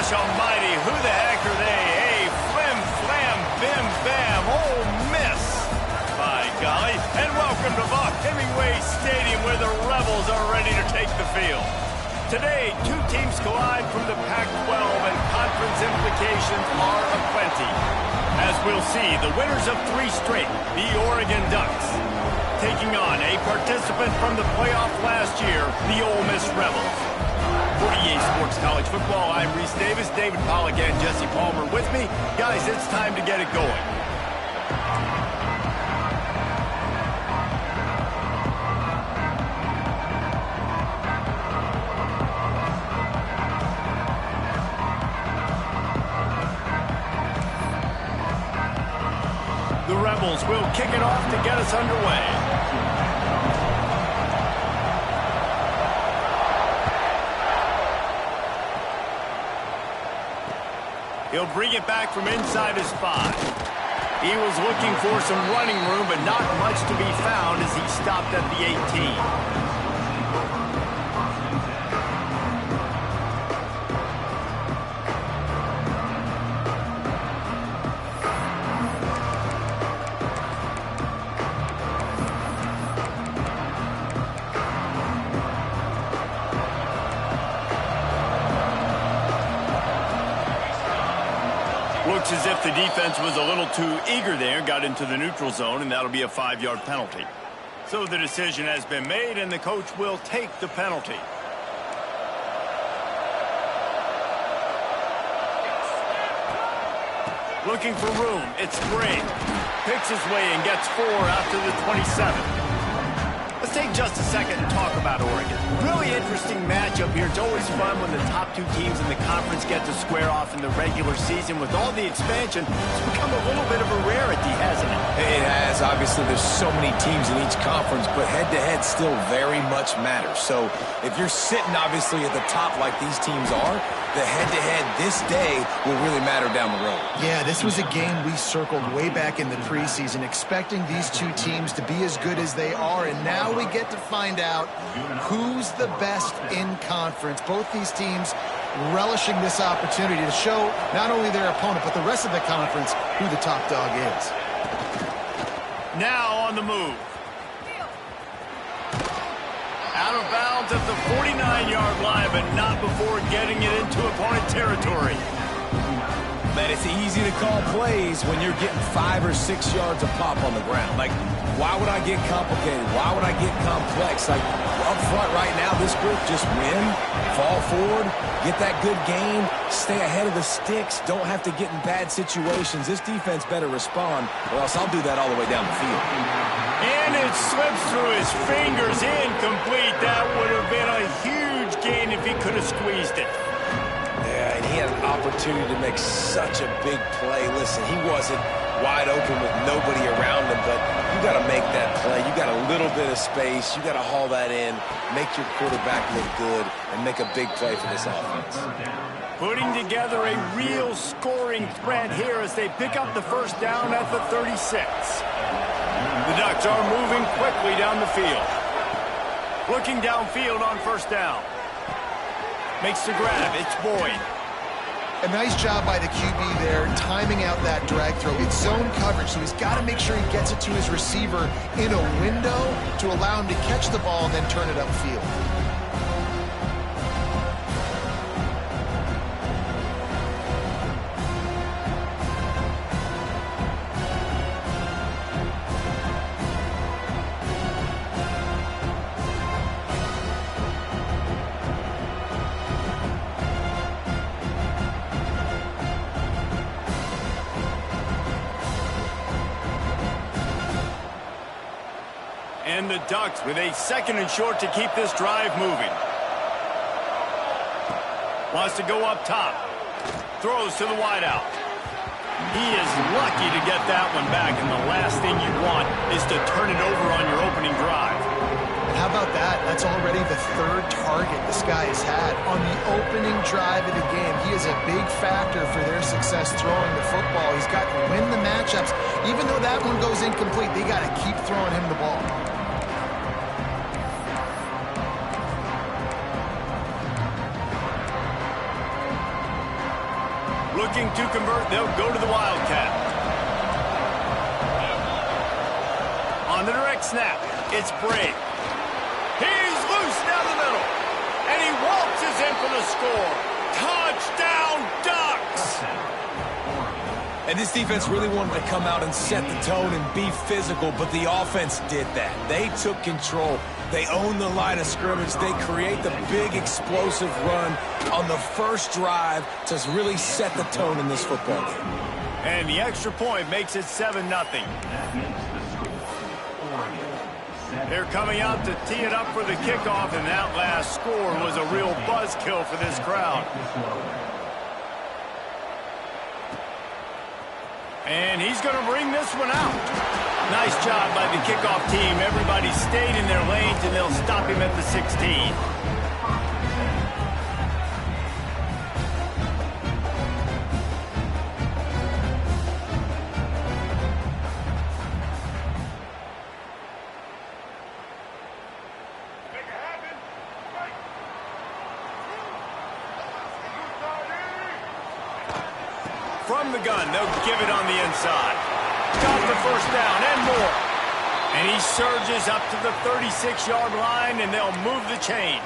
Gosh almighty, who the heck are they? Hey, flim, flam, bim, bam, oh, miss. By golly, and welcome to Vaught Hemingway Stadium where the Rebels are ready to take the field. Today, two teams collide from the Pac-12 and conference implications are aplenty. As we'll see, the winners of 3 straight, the Oregon Ducks, taking on a participant from the playoff last year, the Ole Miss Rebels. For EA Sports College Football, I'm Reese Davis, David Pollack and Jesse Palmer with me. Guys, it's time to get it going. The Rebels will kick it off to get us underway. He'll bring it back from inside his 5. He was looking for some running room, but not much to be found as he stopped at the 18. Looks as if the defense was a little too eager there, got into the neutral zone, and that'll be a 5-yard penalty. So the decision has been made, and the coach will take the penalty. Looking for room, it's Gray. Picks his way and gets 4 after the 27. Let's take just a second and talk about Oregon. Really interesting matchup here. It's always fun when the top 2 teams in the conference get to square off in the regular season. With all the expansion, it's become a little bit of a rarity, hasn't it? It has. Obviously, there's so many teams in each conference, but head-to-head still very much matters. So if you're sitting, obviously, at the top like these teams are, the head-to-head this day will really matter down the road. Yeah, this was a game we circled way back in the preseason, expecting these 2 teams to be as good as they are, and now we get to find out who's the best in conference. Both these teams relishing this opportunity to show not only their opponent, but the rest of the conference who the top dog is. Now on the move. Out of bounds at the 49-yard line, but not before getting it into opponent territory. Man, it's easy to call plays when you're getting 5 or 6 yards of pop on the ground. Like, why would I get complicated? Why would I get complex? Like, up front right now, this group just win, fall forward, get that good game, stay ahead of the sticks, don't have to get in bad situations. This defense better respond, or else I'll do that all the way down the field. And it slips through his fingers, incomplete. That would have been a huge gain if he could have squeezed it. Yeah, and he had an opportunity to make such a big play. Listen, he wasn't wide open with nobody around him, but you got to make that play. You got a little bit of space. You got to haul that in, make your quarterback look good, and make a big play for this offense. Putting together a real scoring threat here as they pick up the first down at the 36. The Ducks are moving quickly down the field. Looking downfield on first down. Makes the grab. It's Boyd. A nice job by the QB there, timing out that drag throw. It's zone coverage, so he's got to make sure he gets it to his receiver in a window to allow him to catch the ball and then turn it upfield. And the Ducks with a 2nd and short to keep this drive moving. Wants to go up top. Throws to the wideout. He is lucky to get that one back, and the last thing you want is to turn it over on your opening drive. How about that? That's already the 3rd target this guy has had on the opening drive of the game. He is a big factor for their success throwing the football. He's got to win the matchups. Even though that one goes incomplete, they got to keep throwing him the ball. Looking to convert, they'll go to the Wildcat. On the direct snap, it's Brave. He's loose down the middle. And he waltzes in for the score. Touchdown, Ducks! And this defense really wanted to come out and set the tone and be physical, but the offense did that. They took control. They owned the line of scrimmage. They create the big explosive run on the first drive to really set the tone in this football game. And the extra point makes it 7-0. They're coming out to tee it up for the kickoff, and that last score was a real buzzkill for this crowd. And he's going to bring this one out. Nice job by the kickoff team. Everybody stayed in their lanes, and they'll stop him at the 16. From the gun, they'll give it on the inside. Got the first down and more. And he surges up to the 36-yard line, and they'll move the chains.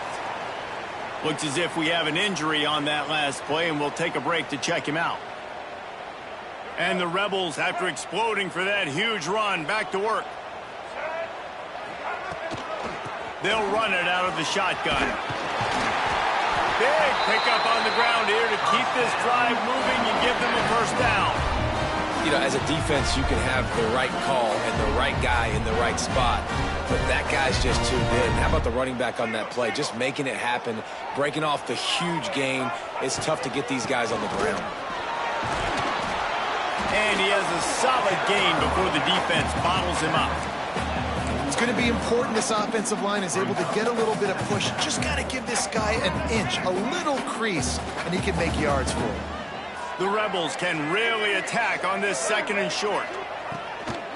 Looks as if we have an injury on that last play, and we'll take a break to check him out. And the Rebels, after exploding for that huge run, back to work. They'll run it out of the shotgun. Big pickup on the ground here to keep this drive moving and give them a first down. You know, as a defense, you can have the right call and the right guy in the right spot, but that guy's just too good. And how about the running back on that play? Just making it happen, breaking off the huge gain. It's tough to get these guys on the ground. And he has a solid gain before the defense bottles him up. It's going to be important this offensive line is able to get a little bit of push. Just got to give this guy an inch, a little crease, and he can make yards for it. The Rebels can really attack on this 2nd and short.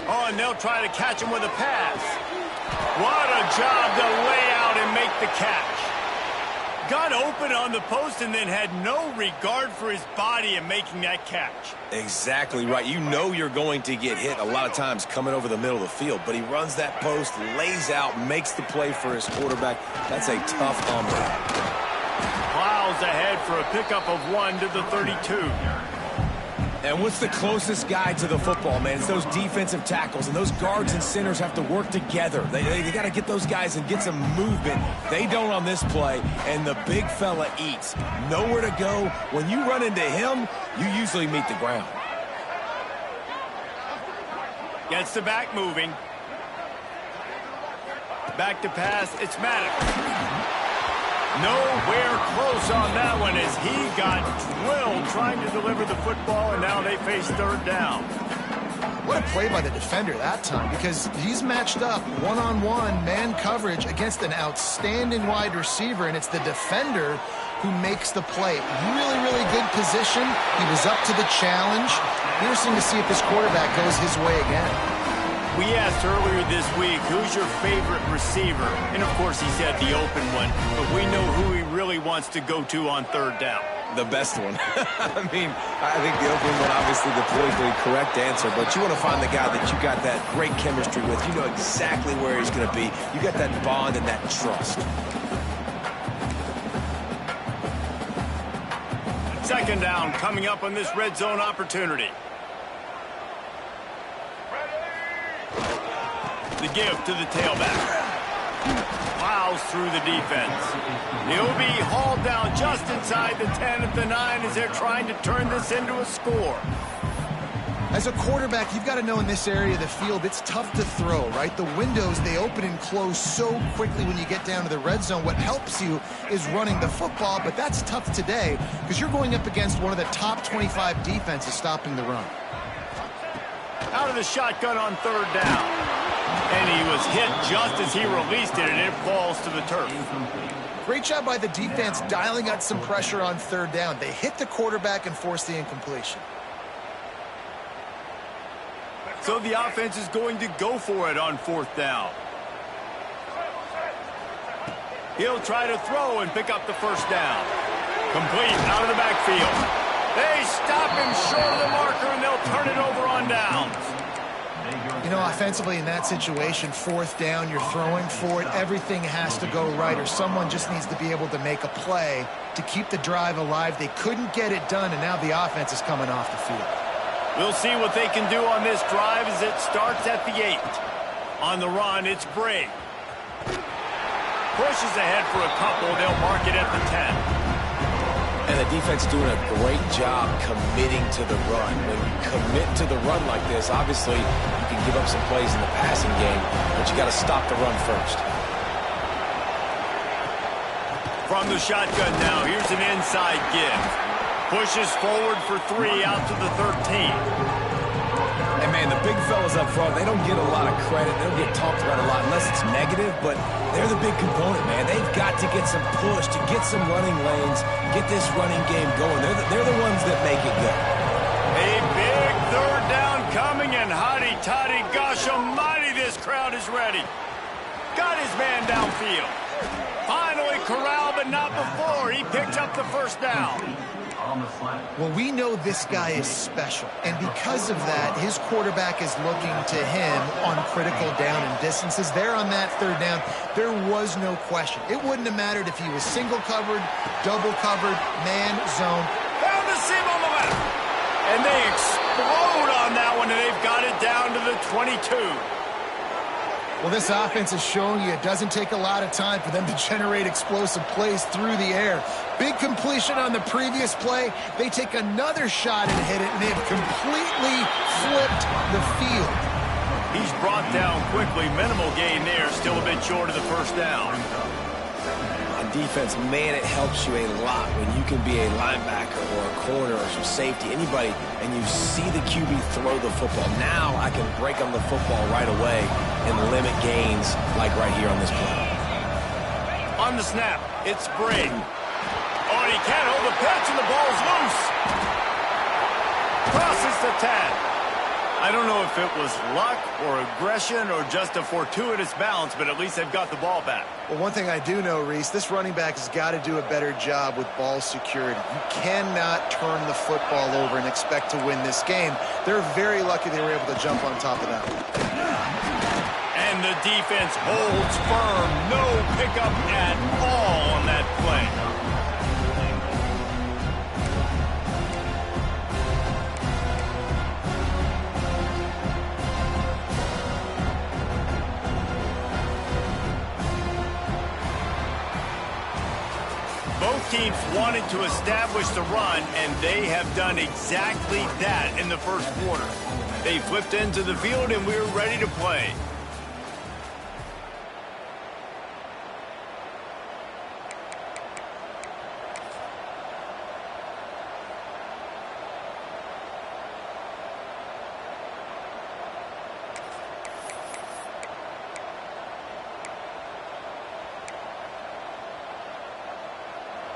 Oh, and they'll try to catch him with a pass. What a job to lay out and make the catch. Got open on the post and then had no regard for his body in making that catch. Exactly right. You know you're going to get hit a lot of times coming over the middle of the field, but he runs that post, lays out, makes the play for his quarterback. That's a tough hombre. Plows ahead for a pickup of 1 to the 32. And what's the closest guy to the football, man? It's those defensive tackles, and those guards and centers have to work together. They got to get those guys and get some movement. They don't on this play, and the big fella eats. Nowhere to go. When you run into him, you usually meet the ground. Gets the back moving. Back to pass. It's Maddox. Nowhere close on that one as he got drilled trying to deliver the football, and now they face 3rd down. What a play by the defender that time, because he's matched up one-on-one man coverage against an outstanding wide receiver, and it's the defender who makes the play. Really, really good position. He was up to the challenge. Interesting to see if this quarterback goes his way again. We asked earlier this week, who's your favorite receiver? And, of course, he said the open one. But we know who he really wants to go to on 3rd down. The best one. I mean, I think the open one, obviously, the politically correct answer. But you want to find the guy that you got that great chemistry with. You know exactly where he's going to be. You got that bond and that trust. 2nd down coming up on this red zone opportunity. The give to the tailback. Plows through the defense. He'll be hauled down just inside the 10 at the 9 as they're trying to turn this into a score. As a quarterback, you've got to know in this area of the field, it's tough to throw, right? The windows, they open and close so quickly when you get down to the red zone. What helps you is running the football, but that's tough today because you're going up against one of the top 25 defenses stopping the run. Out of the shotgun on 3rd down. And he was hit just as he released it, and it falls to the turf. Great job by the defense dialing out some pressure on 3rd down. They hit the quarterback and forced the incompletion. So the offense is going to go for it on 4th down. He'll try to throw and pick up the first down. Complete out of the backfield. They stop him short of the marker, and they'll turn it over on downs. You know, offensively in that situation, fourth down, you're throwing for it, everything has to go right, or someone just needs to be able to make a play to keep the drive alive. They couldn't get it done, and now the offense is coming off the field. We'll see what they can do on this drive as it starts at the 8. On the run, it's Briggs. Pushes ahead for a couple. They'll mark it at the 10. And the defense doing a great job committing to the run. When you commit to the run like this, obviously you can give up some plays in the passing game, but you got to stop the run first. From the shotgun now, here's an inside give. Pushes forward for 3 out to the 13. And, man, the big fellas up front, they don't get a lot of credit. They don't get talked about a lot unless it's negative, but they're the big component, man. They've got to get some push, to get some running lanes, get this running game going. They're the ones that make it go. A big third down coming, and hotty-toddy, gosh almighty, this crowd is ready. Got his man downfield. Finally corralled, but not before. He picked up the first down. Well, we know this guy is special, and because of that, his quarterback is looking to him on critical down and distances. There on that third down, there was no question. It wouldn't have mattered if he was single covered, double covered, man, zone. Found the seam on the left. And they explode on that one, and they've got it down to the 22. Well, this offense is showing you it doesn't take a lot of time for them to generate explosive plays through the air. Big completion on the previous play. They take another shot and hit it, and they've completely flipped the field. He's brought down quickly. Minimal gain there. Still a bit short of the first down. On defense, man, it helps you a lot when you can be a linebacker or a corner or some safety, anybody, and you see the QB throw the football. Now I can break on the football right away and limit gains like right here on this play. On the snap, it's Briggs. Oh, and he can't hold the pitch, and the ball's loose. Crosses the 10. I don't know if it was luck or aggression or just a fortuitous bounce, but at least they've got the ball back. Well, one thing I do know, Reese, this running back has got to do a better job with ball security. You cannot turn the football over and expect to win this game. They're very lucky they were able to jump on top of that one. And the defense holds firm. No pickup at all on that play. Both teams wanted to establish the run, and they have done exactly that in the first quarter. They flipped into the field, and we're ready to play.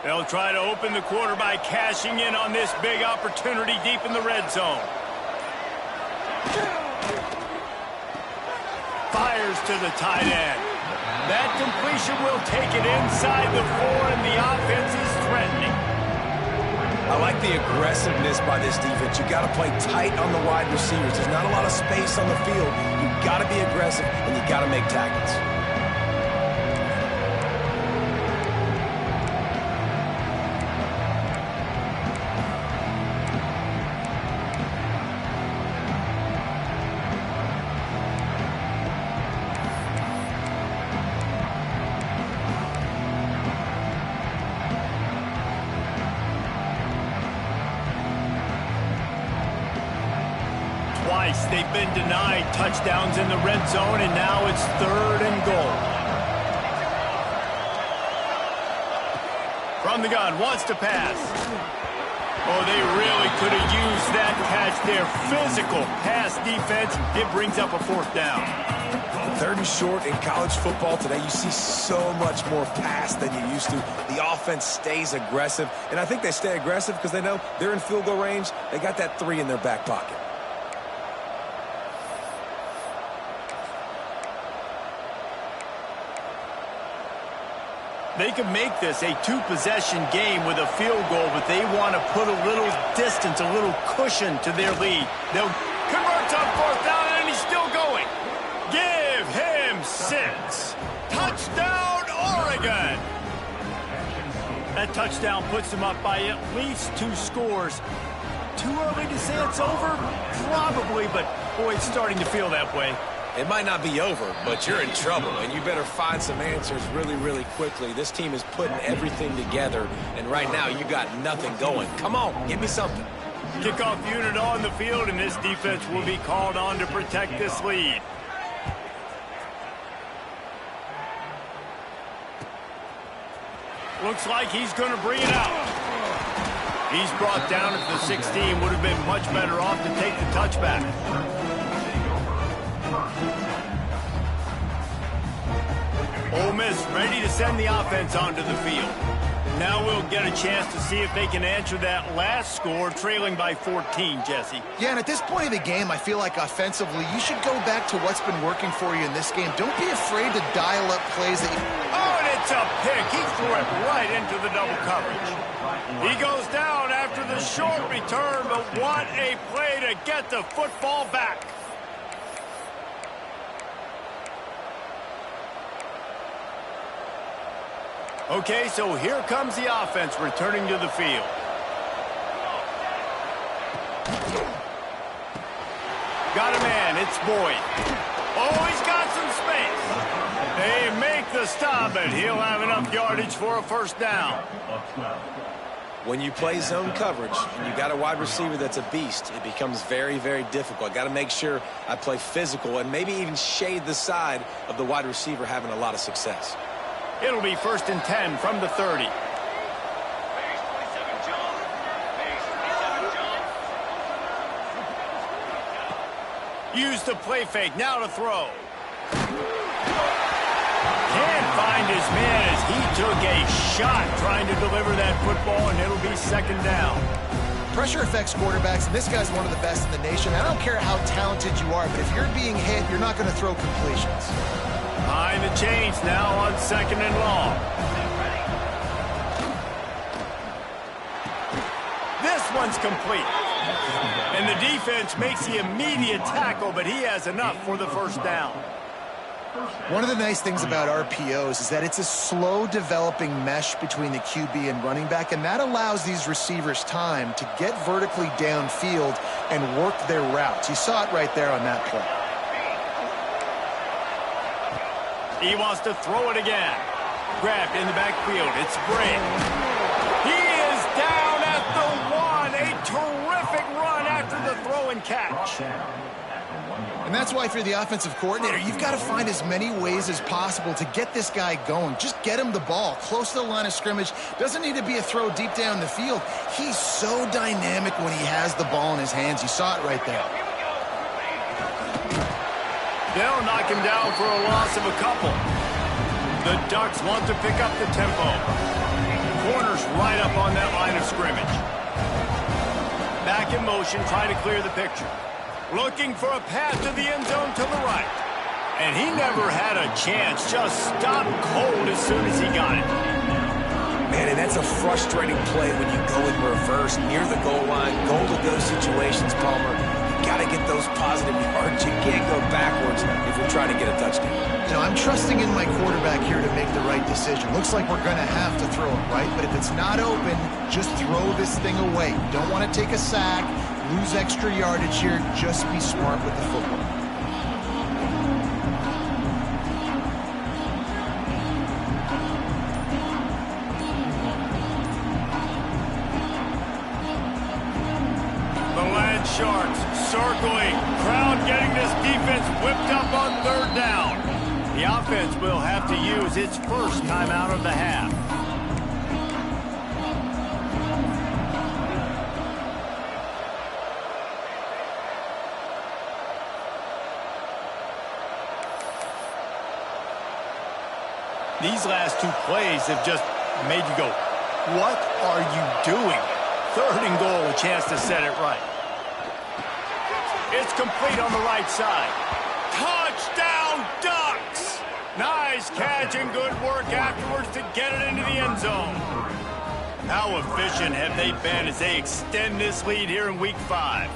They'll try to open the quarter by cashing in on this big opportunity deep in the red zone. Fires to the tight end. That completion will take it inside the 4, and the offense is threatening. I like the aggressiveness by this defense. You got to play tight on the wide receivers. There's not a lot of space on the field. You got to be aggressive, and you got to make tackles. Twice they've been denied touchdowns in the red zone, and now it's 3rd and goal. From the gun, wants to pass. Oh, they really could have used that catch there. Physical pass defense. It brings up a 4th down. 3rd and short in college football today. You see so much more pass than you used to. The offense stays aggressive, and I think they stay aggressive because they know they're in field goal range. They got that 3 in their back pocket. They can make this a two-possession game with a field goal, but they want to put a little distance, a little cushion to their lead. They'll convert on 4th down, and he's still going. Give him 6. Touchdown, Oregon! That touchdown puts them up by at least 2 scores. Too early to say it's over? Probably, but boy, it's starting to feel that way. It might not be over, but you're in trouble, and you better find some answers really, really quickly. This team is putting everything together, and right now you got nothing going. Come on, give me something. Kickoff unit on the field, and this defense will be called on to protect this lead. Looks like he's going to bring it out. He's brought down at the 16. Would have been much better off to take the touchback. Ole Miss ready to send the offense onto the field. Now we'll get a chance to see if they can answer that last score, trailing by 14, Jesse. Yeah, and at this point of the game, I feel like offensively, you should go back to what's been working for you in this game. Don't be afraid to dial up plays that you... Oh, and it's a pick. He threw it right into the double coverage. He goes down after the short return, but what a play to get the football back. Okay, so here comes the offense returning to the field. Got a man, it's Boyd. Oh, he's got some space. They make the stop, and he'll have enough yardage for a 1st down. When you play zone coverage and you got a wide receiver that's a beast, it becomes very, very difficult. I got to make sure I play physical and maybe even shade the side of the wide receiver having a lot of success. It'll be 1st and 10 from the 30. Use the play fake, now to throw. Can't find his man as he took a shot trying to deliver that football, and it'll be 2nd down. Pressure affects quarterbacks, and this guy's one of the best in the nation. I don't care how talented you are, but if you're being hit, you're not going to throw completions. Behind the chains now on 2nd and long. This one's complete. And the defense makes the immediate tackle, but he has enough for the 1st down. One of the nice things about RPOs is that it's a slow developing mesh between the QB and running back, and that allows these receivers time to get vertically downfield and work their routes. You saw it right there on that play. He wants to throw it again. Grabbed in the backfield. It's Brand. He is down at the 1. A terrific run after the throw and catch. And that's why if you're the offensive coordinator, you've got to find as many ways as possible to get this guy going. Just get him the ball close to the line of scrimmage. Doesn't need to be a throw deep down the field. He's so dynamic when he has the ball in his hands. You saw it right there. They'll knock him down for a loss of a couple. The Ducks want to pick up the tempo. Corners right up on that line of scrimmage. Back in motion, trying to clear the picture. Looking for a pass to the end zone to the right. And he never had a chance. Just stopped cold as soon as he got it. Man, and that's a frustrating play when you go in reverse near the goal line. Goal-to-go situations, Palmer. You got to get those positive yards. You can't go backwards if you're trying to get a touchdown. You know, I'm trusting in my quarterback here to make the right decision. Looks like we're going to have to throw it, right? But if it's not open, just throw this thing away. You don't want to take a sack, lose extra yardage here. Just be smart with the football. Sharks circling, crowd getting this defense whipped up on 3rd down. The offense will have to use its first timeout of the half. These last 2 plays have just made you go, what are you doing? 3rd and goal, a chance to set it right. It's complete on the right side. Touchdown, Ducks! Nice Nice catch and good work afterwards to get it into the end zone. How efficient have they been as they extend this lead here in Week 5?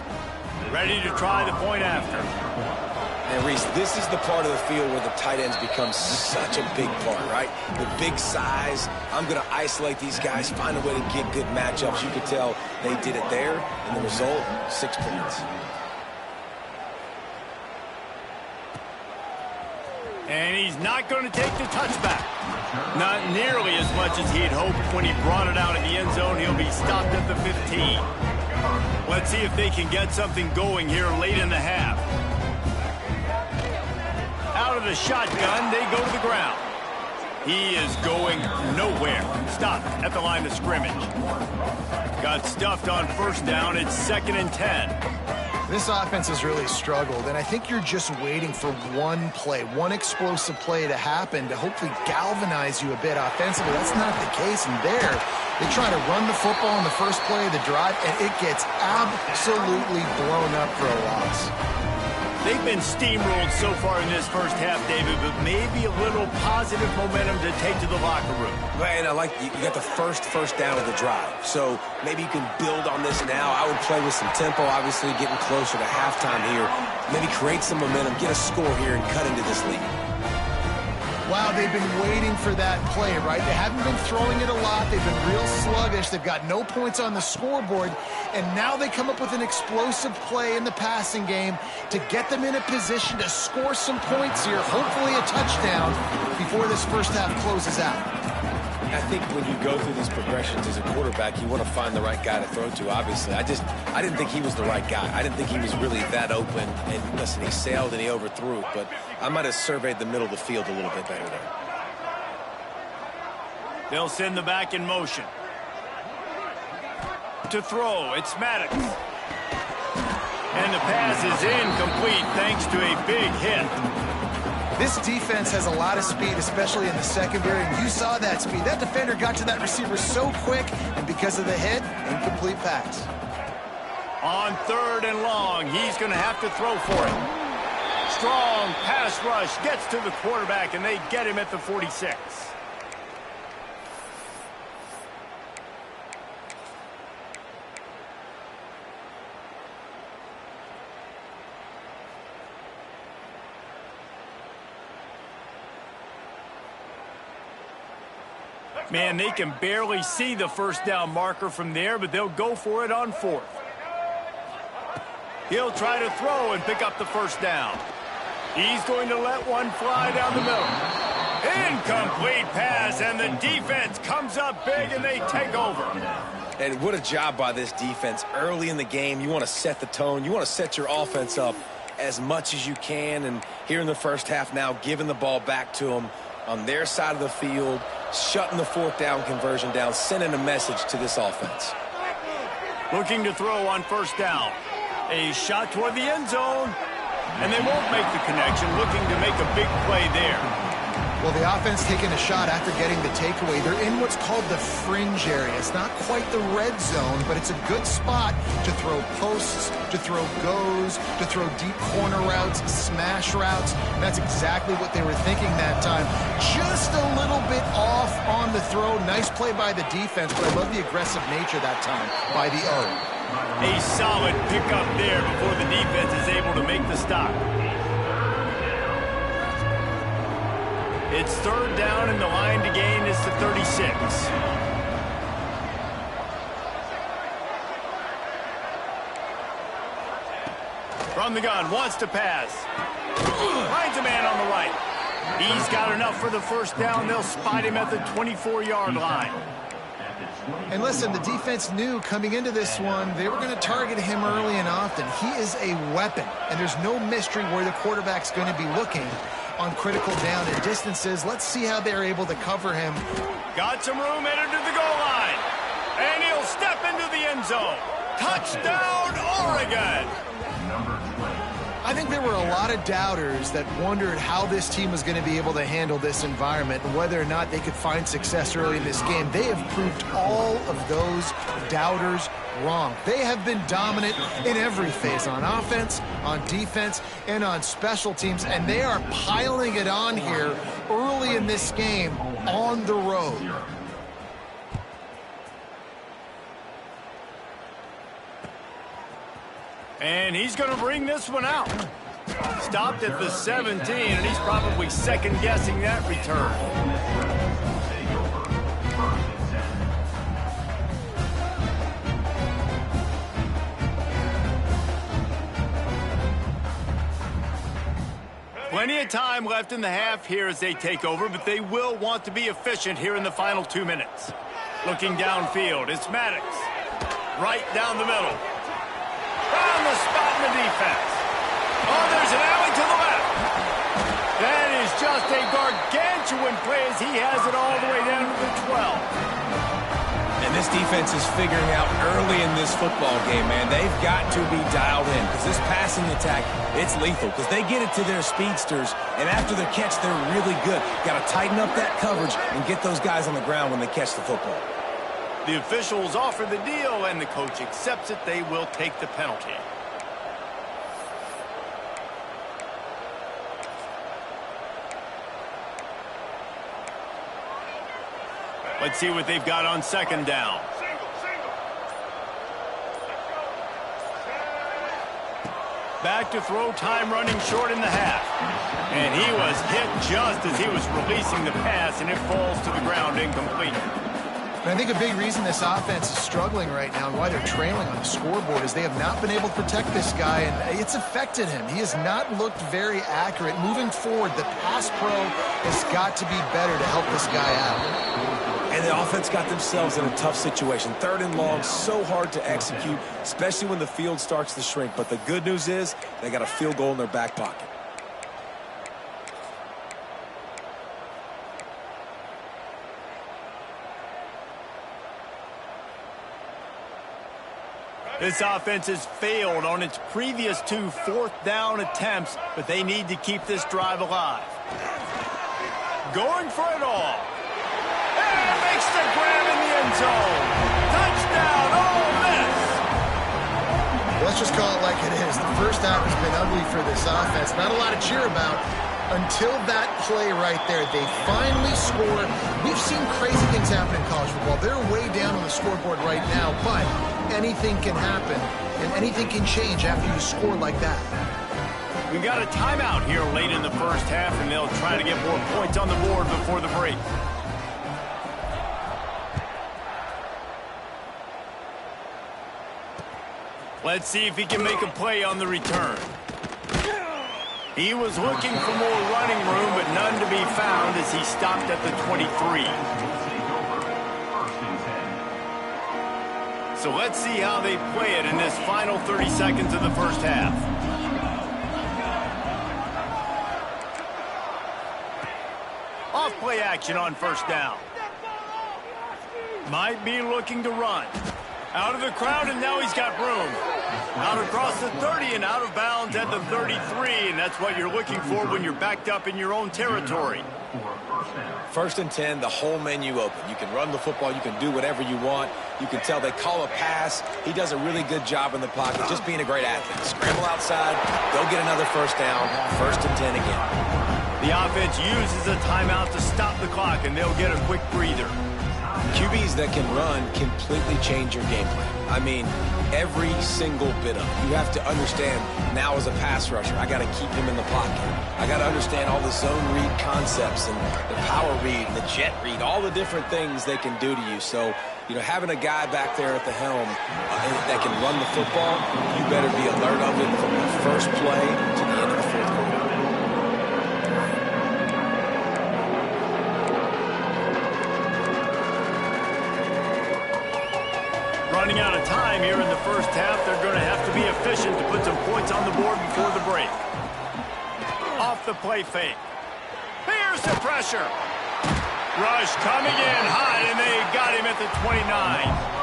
Ready to try the point after. And Reese, this is the part of the field where the tight ends become such a big part, right? The big size. I'm going to isolate these guys, find a way to get good matchups. You could tell they did it there, and the result, 6 points. And he's not going to take the touchback. Not nearly as much as he'd hoped when he brought it out in the end zone. He'll be stopped at the 15. Let's see if they can get something going here late in the half. Out of the shotgun, they go to the ground. He is going nowhere. Stopped at the line of scrimmage. Got stuffed on first down. It's 2nd and 10. This offense has really struggled, and I think you're just waiting for one play, one explosive play to happen to hopefully galvanize you a bit offensively. That's not the case, and there, they try to run the football in the first play of the drive, and it gets absolutely blown up for a loss. They've been steamrolled so far in this first half, David, but maybe a little positive momentum to take to the locker room. And I like you got the first down of the drive. So maybe you can build on this now. I would play with some tempo, obviously getting closer to halftime here. Maybe create some momentum, get a score here, and cut into this lead. Wow, they've been waiting for that play, right? They haven't been throwing it a lot. They've been real sluggish. They've got no points on the scoreboard. And now they come up with an explosive play in the passing game to get them in a position to score some points here, hopefully a touchdown, before this first half closes out. I think when you go through these progressions as a quarterback, you want to find the right guy to throw to, obviously. I didn't think he was the right guy. I didn't think he was really that open. And listen, he sailed and he overthrew it, but I might have surveyed the middle of the field a little bit better there. They'll send the back in motion. To throw, it's Maddox. And the pass is incomplete thanks to a big hit. This defense has a lot of speed, especially in the secondary, and you saw that speed. That defender got to that receiver so quick, and because of the hit, incomplete pass. On 3rd and long, he's going to have to throw for it. Strong pass rush gets to the quarterback, and they get him at the 46. Man, they can barely see the first down marker from there, but they'll go for it on 4th. He'll try to throw and pick up the first down. He's going to let one fly down the middle. Incomplete pass, and the defense comes up big, and they take over. And what a job by this defense. Early in the game, you want to set the tone. You want to set your offense up as much as you can. And here in the first half now, giving the ball back to them on their side of the field, shutting the 4th down conversion down, sending a message to this offense. Looking to throw on first down. A shot toward the end zone, and they won't make the connection, looking to make a big play there. Well, the offense taking a shot after getting the takeaway. They're in what's called the fringe area. It's not quite the red zone, but it's a good spot to throw posts, to throw goes, to throw deep corner routes, smash routes. And that's exactly what they were thinking that time. Just a little bit off on the throw. Nice play by the defense, but I love the aggressive nature that time by the O. A solid pickup there before the defense is able to make the stop. It's 3rd down, and the line to gain is to 36. From the gun, wants to pass. Finds a man on the right. He's got enough for the first down. They'll spot him at the 24-yard line. And listen, the defense knew coming into this one, they were going to target him early and often. He is a weapon, and there's no mystery where the quarterback's going to be looking on critical down and distances. Let's see how they're able to cover him. Got some room, headed to the goal line. And he'll step into the end zone. Touchdown, Oregon! I I think there were a lot of doubters that wondered how this team was going to be able to handle this environment and whether or not they could find success early in this game. They have proved all of those doubters wrong. They have been dominant in every phase, on offense, on defense, and on special teams, and they are piling it on here early in this game on the road. And he's going to bring this one out. Stopped at the 17, and he's probably second-guessing that return. Plenty of time left in the half here as they take over, but they will want to be efficient here in the final 2 minutes. Looking downfield, it's Maddox. Right down the middle. Found the spot in the defense. Oh, there's an alley to the left. That is just a gargantuan play as he has it all the way down to the 12. And this defense is figuring out early in this football game, man. They've got to be dialed in because this passing attack, it's lethal because they get it to their speedsters, and after the catch, they're really good. Got to tighten up that coverage and get those guys on the ground when they catch the football. The officials offer the deal, and the coach accepts it. They will take the penalty. Let's see what they've got on second down. Back to throw, time running short in the half. And he was hit just as he was releasing the pass, and it falls to the ground incomplete. And I think a big reason this offense is struggling right now and why they're trailing on the scoreboard is they have not been able to protect this guy, and it's affected him. He has not looked very accurate. Moving forward, the pass pro has got to be better to help this guy out. And the offense got themselves in a tough situation. 3rd and long, so hard to execute, especially when the field starts to shrink. But the good news is they got a field goal in their back pocket. This offense has failed on its previous 2 4th-down attempts, but they need to keep this drive alive. Going for it all. And makes the grab in the end zone. Touchdown, Ole Miss. Let's just call it like it is. The first half has been ugly for this offense. Not a lot to cheer about until that play right there. They finally scored. We've seen crazy things happen in college football. They're way down on the scoreboard right now, but anything can happen, and anything can change after you score like that. We got a timeout here late in the first half, and they'll try to get more points on the board before the break. Let's see if he can make a play on the return. He was looking for more running room, but none to be found as he stopped at the 23. So let's see how they play it in this final 30 seconds of the first half. Off play action on first down. Might be looking to run. Out of the crowd, and now he's got room. Out across the 30 and out of bounds at the 33, and that's what you're looking for when you're backed up in your own territory. 1st and 10, the whole menu open. You can run the football. You can do whatever you want. You can tell they call a pass. He does a really good job in the pocket, just being a great athlete. Scramble outside, go get another first down, 1st and 10 again. The offense uses a timeout to stop the clock, and they'll get a quick breather. QBs that can run completely change your game plan. I mean, every single bit of it. You have to understand now as a pass rusher, I got to keep him in the pocket. I got to understand all the zone read concepts and the power read and the jet read, all the different things they can do to you. So, you know, having a guy back there at the helm that can run the football, you better be alert of it from the first play to the end of the 4th quarter. Running out of time here in the first half. They're going to have to be efficient to put some points on the board before the break. Off the play fake. Here's the pressure. Rush coming in high, and they got him at the 29.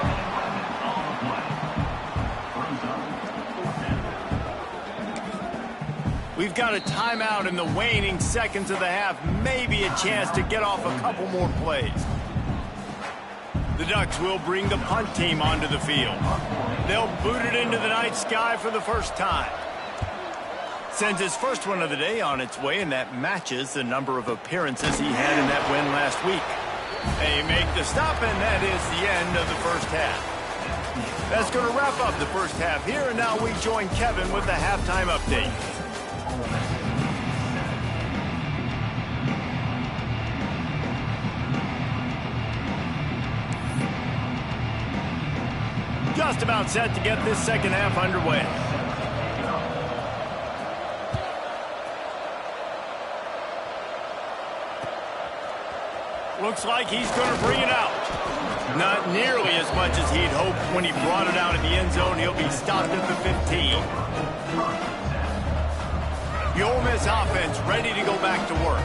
We've got a timeout in the waning seconds of the half. Maybe a chance to get off a couple more plays. The Ducks will bring the punt team onto the field. They'll boot it into the night sky for the first time. Sends his first one of the day on its way, and that matches the number of appearances he had in that win last week. They make the stop, and that is the end of the first half. That's going to wrap up the first half here, and now we join Kevin with the halftime update. Just about set to get this second half underway. Looks like he's going to bring it out. Not nearly as much as he'd hoped when he brought it out in the end zone. He'll be stopped at the 15. The Ole Miss offense ready to go back to work.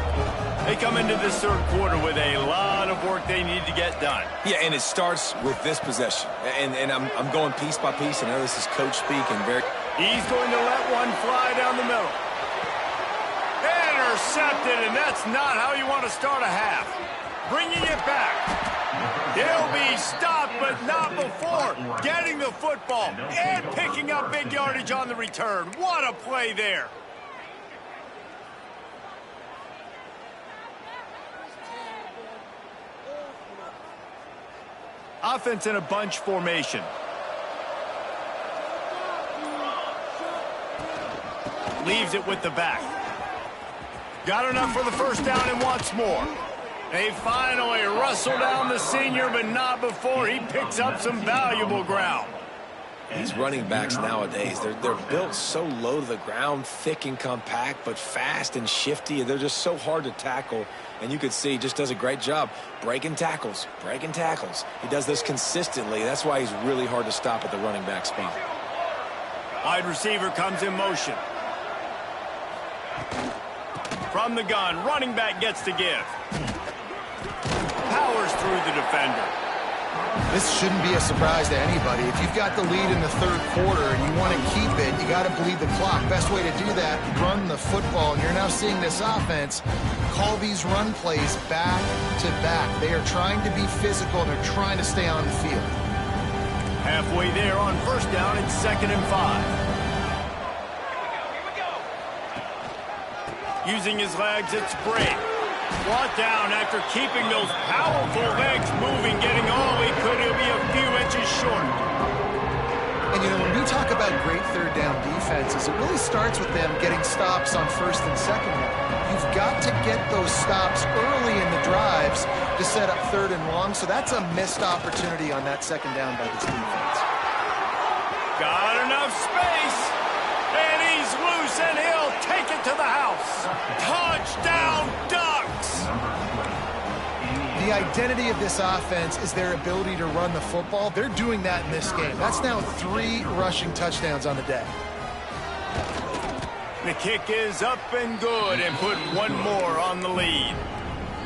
They come into this third quarter with a lot of work they need to get done. Yeah, and it starts with this possession. And I'm going piece by piece. I know this is coach speak and very... He's going to let one fly down the middle. Intercepted, and that's not how you want to start a half. Bringing it back. He'll be stopped, but not before getting the football and picking up big yardage on the return. What a play there. Offense in a bunch formation. Leaves it with the back. Got enough for the first down and wants more. They finally rustle down the senior, but not before he picks up some valuable ground. These running backs nowadays, they're built so low to the ground, thick and compact, but fast and shifty. They're just so hard to tackle. And you could see he just does a great job breaking tackles, breaking tackles. He does this consistently. That's why he's really hard to stop at the running back spot. Wide receiver comes in motion. From the gun, running back gets to give. Powers through the defender. This shouldn't be a surprise to anybody. If you've got the lead in the third quarter and you want to keep it, you got to bleed the clock. Best way to do that, run the football. And you're now seeing this offense call these run plays back to back. They are trying to be physical, and they're trying to stay on the field. Halfway there on first down, it's 2nd and 5. Using his legs, it's Brake. Brought down after keeping those powerful legs moving, getting all he could. He'll be a few inches short. And, you know, when we talk about great third down defenses, it really starts with them getting stops on first and second down. You've got to get those stops early in the drives to set up third and long, so that's a missed opportunity on that second down by this defense. Got enough space, and he's loose, and he'll take it to the house. Touchdown, Ducks! The identity of this offense is their ability to run the football. They're doing that in this game. That's now 3 rushing touchdowns on the day. The kick is up and good, and put one more on the lead.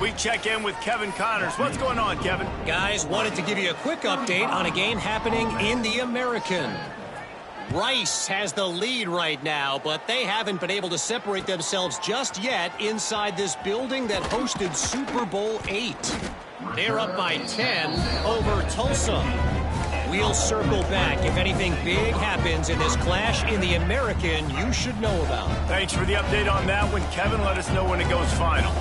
We check in with Kevin Connors. What's going on, Kevin? Guys, wanted to give you a quick update on a game happening in the American. Rice has the lead right now, but they haven't been able to separate themselves just yet inside this building that hosted Super Bowl 8. They're up by 10 over Tulsa. We'll circle back. If anything big happens in this clash in the American, you should know about. Thanks for the update on that one, Kevin. Let us know when it goes final.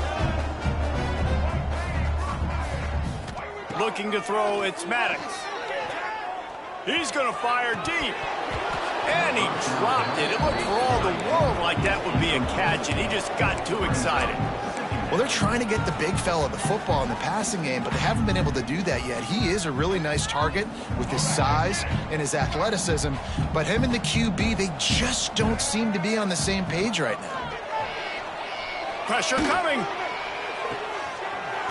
Looking to throw, it's Maddox. He's going to fire deep. And he dropped it. It looked for all the world like that would be a catch, and he just got too excited. Well, they're trying to get the big fella the football in the passing game, but they haven't been able to do that yet. He is a really nice target with his size and his athleticism, but him and the QB, they just don't seem to be on the same page right now. Pressure coming.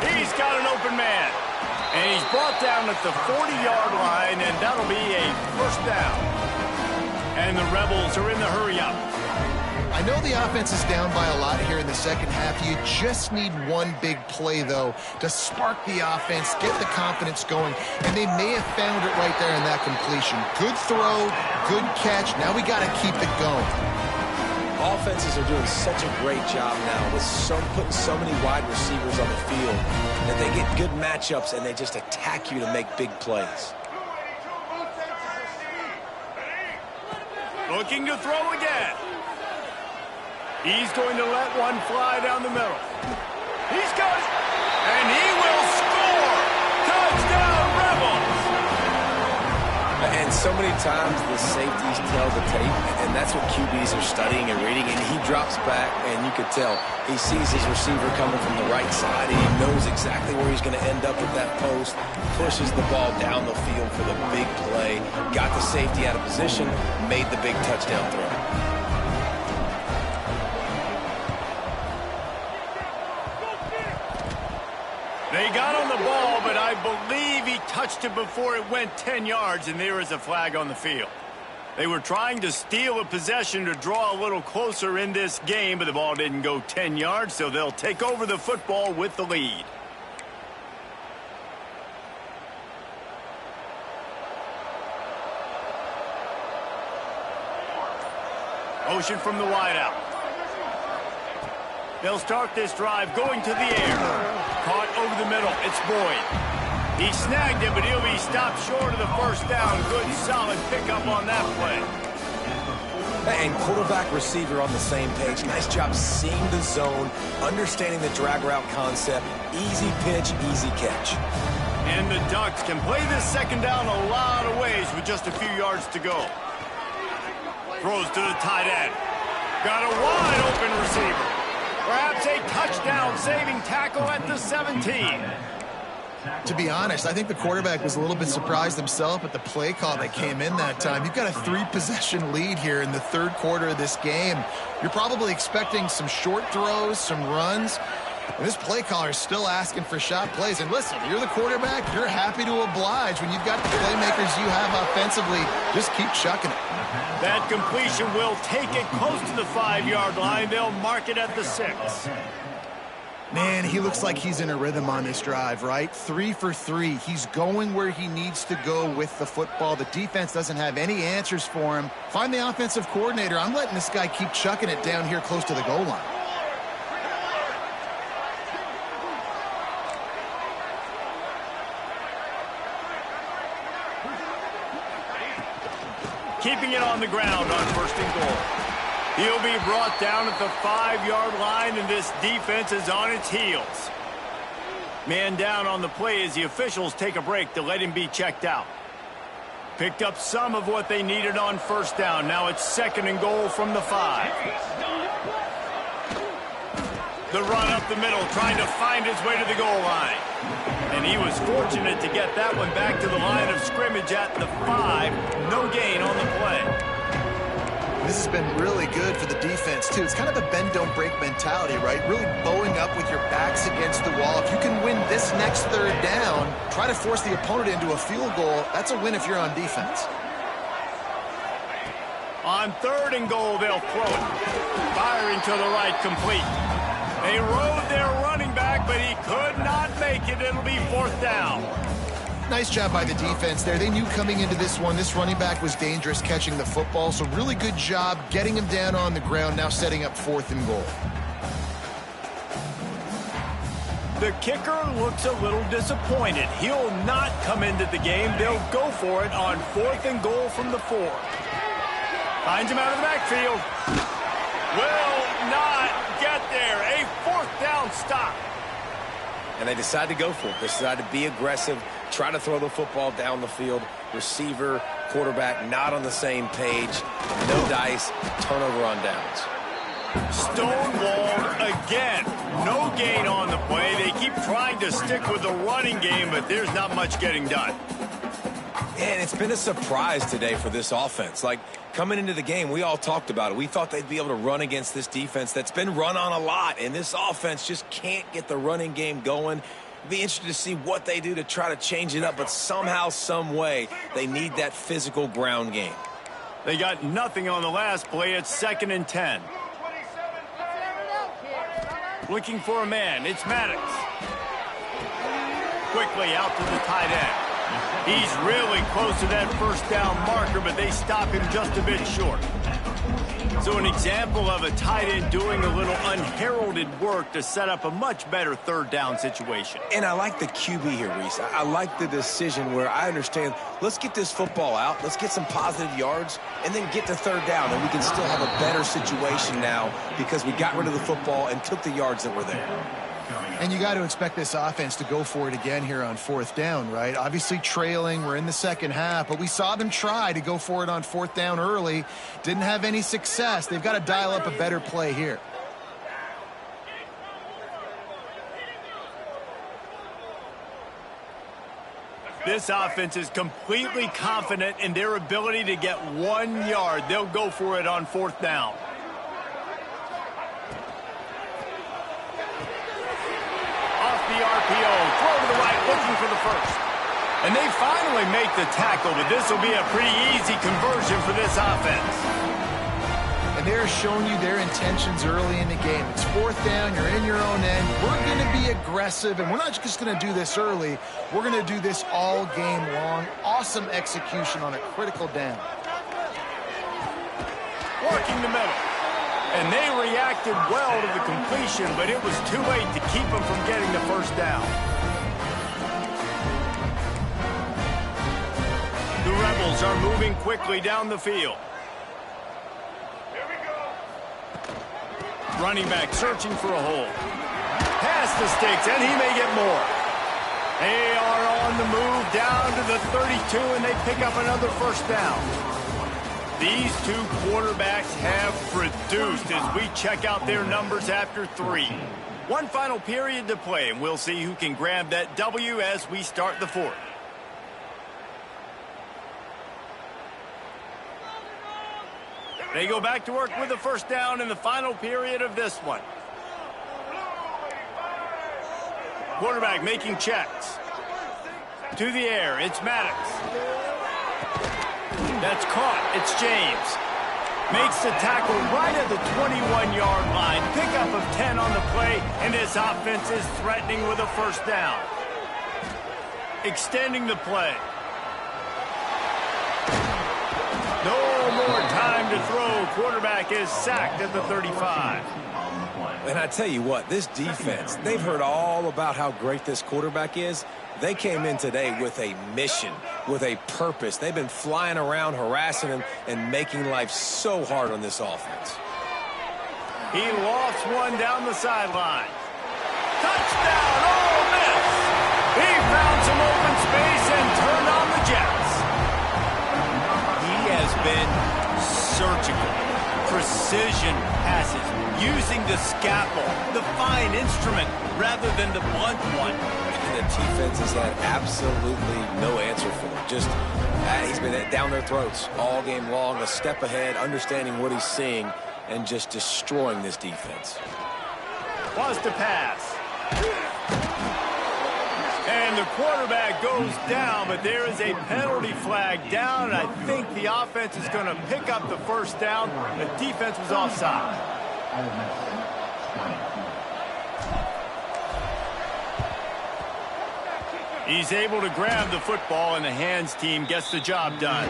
He's got an open man. And he's brought down at the 40-yard line, and that'll be a first down. And the Rebels are in the hurry-up. I know the offense is down by a lot here in the second half. You just need one big play, though, to spark the offense, get the confidence going, and they may have found it right there in that completion. Good throw, good catch. Now we got to keep it going. Offenses are doing such a great job now with putting so many wide receivers on the field that they get good matchups and they just attack you to make big plays. Looking to throw again. He's going to let one fly down the middle. He's got it. And he will score. Touchdown, Rebels. And so many times the safeties tell the tape, and that's what QBs are studying and reading, and he drops back, and you could tell he sees his receiver coming from the right side, and he knows exactly where he's going to end up at that post, pushes the ball down the field for the big play, got the safety out of position, made the big touchdown throw. They got on the ball, but I believe he touched it before it went 10 yards, and there is a flag on the field. They were trying to steal a possession to draw a little closer in this game, but the ball didn't go 10 yards, so they'll take over the football with the lead. Motion from the wideout. They'll start this drive going to the air. Caught over the middle. It's Boyd. He snagged it, but he'll be stopped short of the first down. Good, solid pickup on that play. And quarterback receiver on the same page. Nice job seeing the zone, understanding the drag route concept. Easy pitch, easy catch. And the Ducks can play this second down a lot of ways with just a few yards to go. Throws to the tight end. Got a wide open receiver. Perhaps a touchdown-saving tackle at the 17. To be honest, I think the quarterback was a little bit surprised himself at the play call that came in that time. You've got a 3-possession lead here in the third quarter of this game. You're probably expecting some short throws, some runs. And this play caller is still asking for shot plays. And listen, you're the quarterback, you're happy to oblige. When you've got the playmakers you have offensively, just keep chucking it. That completion will take it close to the 5-yard line. They'll mark it at the 6. Man, he looks like he's in a rhythm on this drive, right? 3 for 3. He's going where he needs to go with the football. The defense doesn't have any answers for him. Find the offensive coordinator. I'm letting this guy keep chucking it down here close to the goal line. Keeping it on the ground on 1st and goal. He'll be brought down at the 5-yard line, and this defense is on its heels. Man down on the play as the officials take a break to let him be checked out. Picked up some of what they needed on 1st down. Now it's 2nd and goal from the 5. The run up the middle, trying to find his way to the goal line. And he was fortunate to get that one back to the line of scrimmage at the 5. No gain on the play. This has been really good for the defense, too. It's kind of a bend-don't-break mentality, right? Really bowing up with your backs against the wall. If you can win this next 3rd down, try to force the opponent into a field goal. That's a win if you're on defense. On 3rd and goal, they'll throw it. Firing to the right, complete. They rode their running back, but he could not make it. It'll be 4th down. Nice job by the defense there. They knew coming into this one, this running back was dangerous catching the football, so really good job getting him down on the ground, now setting up 4th and goal. The kicker looks a little disappointed. He'll not come into the game. They'll go for it on 4th and goal from the 4. Finds him out of the backfield. Will not get there. A 4th down stop. And they decide to go for it. They decide to be aggressive, try to throw the football down the field. Receiver, quarterback, not on the same page. No dice, turnover on downs. Stonewalled again. No gain on the play. They keep trying to stick with the running game, but there's not much getting done. And it's been a surprise today for this offense. Like, coming into the game, we all talked about it. We thought they'd be able to run against this defense that's been run on a lot, and this offense just can't get the running game going. It'll be interesting to see what they do to try to change it up, but somehow, some way, they need that physical ground game. They got nothing on the last play. It's 2nd and 10. Looking for a man. It's Maddox. Quickly out to the tight end. He's really close to that 1st down marker, but they stop him just a bit short. So an example of a tight end doing a little unheralded work to set up a much better third down situation. And I like the QB here, Reese. I like the decision where I understand, let's get this football out, let's get some positive yards, and then get to third down, and we can still have a better situation now because we got rid of the football and took the yards that were there. And you got to expect this offense to go for it again here on fourth down, right? Obviously trailing, we're in the second half, but we saw them try to go for it on fourth down early. Didn't have any success. They've got to dial up a better play here. This offense is completely confident in their ability to get 1 yard. They'll go for it on fourth down. The RPO, throw to the right, looking for the first. And they finally make the tackle, but this will be a pretty easy conversion for this offense. And they're showing you their intentions early in the game. It's fourth down, you're in your own end. We're going to be aggressive, and we're not just going to do this early. We're going to do this all game long. Awesome execution on a critical down. Working the middle. And they reacted well to the completion, but it was too late to keep them from getting the first down. The Rebels are moving quickly down the field. Here we go. Running back searching for a hole. Pass the sticks, and he may get more. They are on the move down to the 32, and they pick up another first down. These two quarterbacks have produced as we check out their numbers after 3. One final period to play, and we'll see who can grab that W as we start the fourth. They go back to work with the first down in the final period of this one. Quarterback making checks. To the air, it's Maddox. That's caught. It's James. Makes the tackle right at the 21-yard line. Pickup of 10 on the play, and his offense is threatening with a first down. Extending the play. No more time to throw. Quarterback is sacked at the 35. And I tell you what, this defense, they've heard all about how great this quarterback is. They came in today with a mission, with a purpose. They've been flying around, harassing him, and making life so hard on this offense. He lofts one down the sideline. Touchdown, Ole Miss! He found some open space and turned on the Jets. He has been surgical. Precision passes, using the scalpel, the fine instrument, rather than the blunt one. The defense has had absolutely no answer for it. Just, he's been down their throats all game long, a step ahead, understanding what he's seeing, and just destroying this defense. Was to pass. And the quarterback goes down, but there is a penalty flag down, and I think the offense is going to pick up the first down. The defense was offside. He's able to grab the football, and the hands team gets the job done.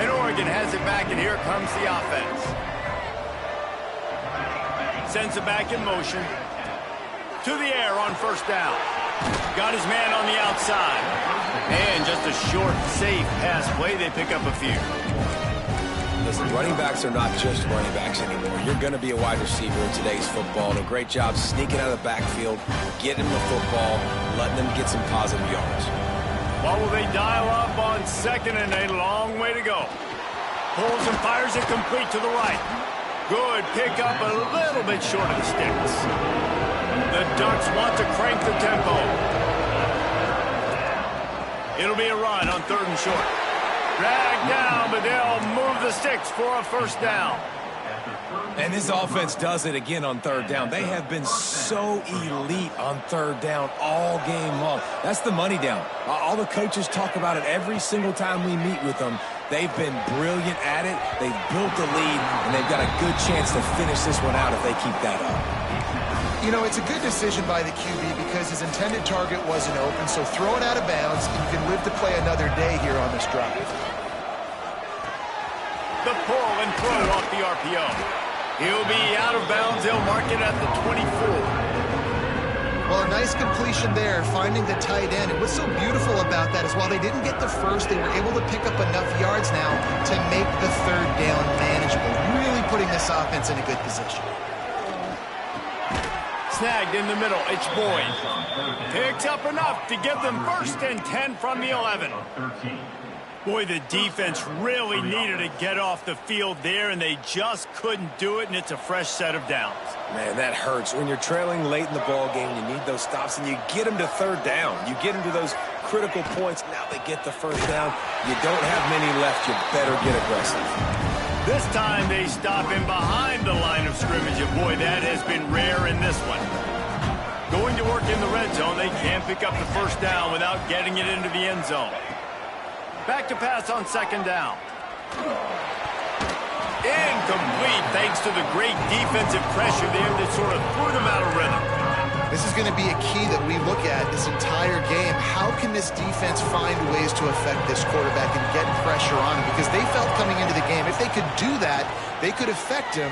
And Oregon has it back, and here comes the offense. Sends it back in motion. To the air on first down. Got his man on the outside. And just a short, safe pass play. They pick up a few. Listen, running backs are not just running backs anymore. You're going to be a wide receiver in today's football. And a great job sneaking out of the backfield, getting the football, letting them get some positive yards. What will they dial up on second and a long way to go? Pulls and fires it complete to the right. Good pick up, a little bit short of the sticks. The Ducks want to crank the tempo. It'll be a run on third and short. Dragged down, but they'll move the sticks for a first down. And this offense does it again on third down. They have been so so elite on third down all game long. That's the money down. All the coaches talk about it every single time we meet with them. They've been brilliant at it. They've built the lead, and they've got a good chance to finish this one out if they keep that up. You know, it's a good decision by the QB because his intended target wasn't open, so throw it out of bounds, and you can live to play another day here on this drive. The pull and throw off the RPO. He'll be out of bounds. They'll mark it at the 24. Well, a nice completion there, finding the tight end. And what's so beautiful about that is while they didn't get the first, they were able to pick up enough yards now to make the third down manageable, really putting this offense in a good position. Snagged in the middle, it's Boyd. Picks up enough to give them 1st and 10 from the 11. Boy, the defense really needed to get off the field there, and they just couldn't do it, and it's a fresh set of downs. Man, that hurts. When you're trailing late in the ball game, you need those stops, and you get them to third down. You get them to those critical points. Now they get the first down. You don't have many left. You better get aggressive. This time they stop him behind the line of scrimmage, and boy, that has been rare in this one. Going to work in the red zone, they can't pick up the first down without getting it into the end zone. Back to pass on 2nd down. Incomplete thanks to the great defensive pressure there that sort of threw them out of rhythm. This is going to be a key that we look at this entire game. How can this defense find ways to affect this quarterback and get pressure on him? Because they felt coming into the game, if they could do that, they could affect him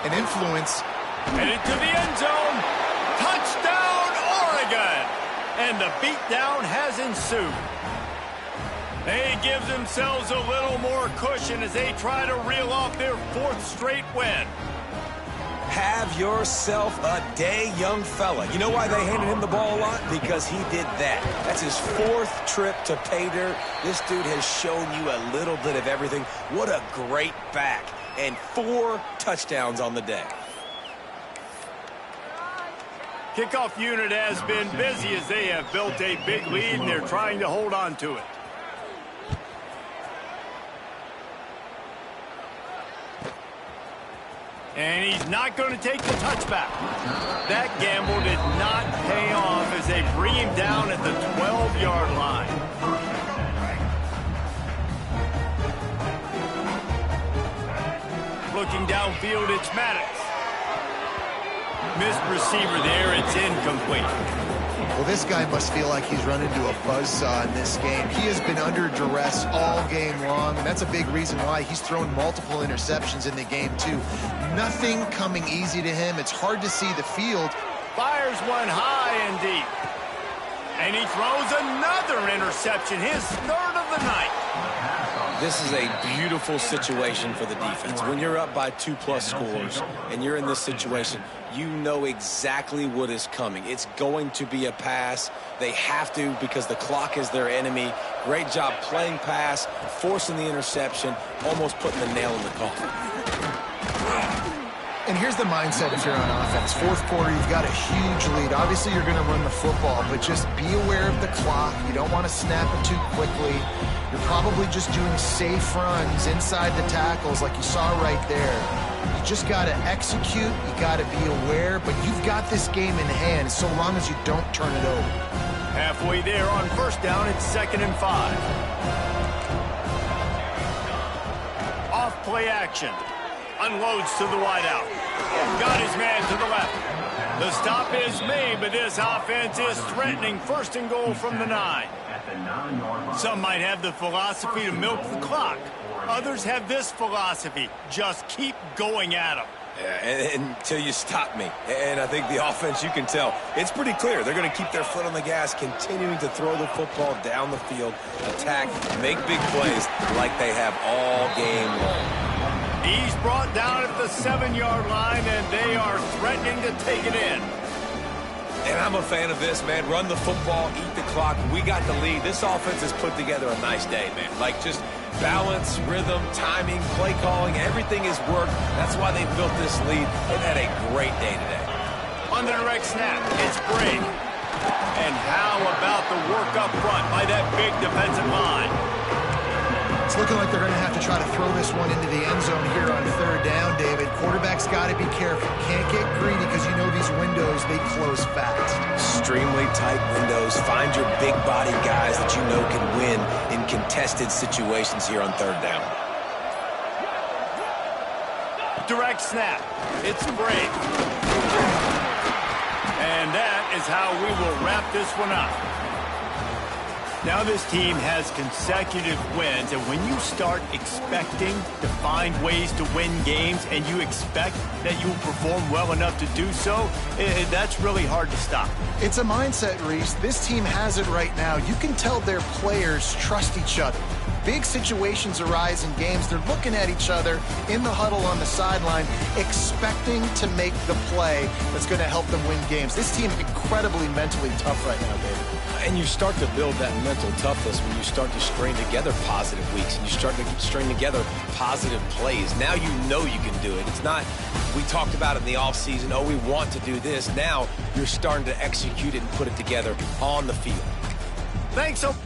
and influence. Headed to the end zone. Touchdown, Oregon! And the beatdown has ensued. They give themselves a little more cushion as they try to reel off their 4th straight win. Have yourself a day, young fella. You know why they handed him the ball a lot? Because he did that. That's his 4th trip to pay dirt. This dude has shown you a little bit of everything. What a great back. And 4 touchdowns on the day. Kickoff unit has been busy as they have built a big lead and they're trying to hold on to it. And he's not going to take the touchback. That gamble did not pay off as they bring him down at the 12-yard line. Looking downfield, it's Maddox. Missed receiver there, it's incomplete. Well, this guy must feel like he's run into a buzzsaw in this game. He has been under duress all game long, and that's a big reason why he's thrown multiple interceptions in the game, too. Nothing coming easy to him. It's hard to see the field. Fires one high and deep. And he throws another interception, his 3rd of the night. This is a beautiful situation for the defense. When you're up by 2+ scores and you're in this situation, you know exactly what is coming. It's going to be a pass. They have to because the clock is their enemy. Great job playing pass, forcing the interception, almost putting the nail in the coffin. And here's the mindset if you're on offense. 4th quarter, you've got a huge lead. Obviously, you're going to run the football, but just be aware of the clock. You don't want to snap it too quickly. You're probably just doing safe runs inside the tackles like you saw right there. You just got to execute. You got to be aware, but you've got this game in hand so long as you don't turn it over. Halfway there on 1st down, it's 2nd and 5. Off play action. Unloads to the wideout. Got his man to the left. The stop is made, but this offense is threatening 1st and goal from the 9. Some might have the philosophy to milk the clock. Others have this philosophy. Just keep going at them. Yeah, until you stop me. And I think the offense, you can tell, it's pretty clear. They're going to keep their foot on the gas, continuing to throw the football down the field, attack, make big plays like they have all game long. He's brought down at the 7-yard line, and they are threatening to take it in. And I'm a fan of this, man. Run the football, eat the clock. We got the lead. This offense has put together a nice day, man. Like just balance, rhythm, timing, play calling, everything has worked. That's why they built this lead. They've had a great day today. On the direct snap, it's Brady. And how about the work up front by that big defensive line? It's looking like they're going to have to try to throw this one into the end zone here on 3rd down, David. Quarterback's got to be careful. Can't get greedy because you know these windows, they close extremely tight windows. Find your big body guys that you know can win in contested situations here on third down. Direct snap. It's Brave. And that is how we will wrap this one up. Now this team has consecutive wins, and when you start expecting to find ways to win games and you expect that you will perform well enough to do so, that's really hard to stop. It's a mindset, Reese. This team has it right now. You can tell their players trust each other. Big situations arise in games. They're looking at each other in the huddle on the sideline, expecting to make the play that's going to help them win games. This team incredibly mentally tough right now, David. And you start to build that mental toughness when you start to string together positive weeks and you start to string together positive plays. Now you know you can do it. It's not, we talked about it in the offseason, oh, we want to do this. Now you're starting to execute it and put it together on the field. Thanks so much.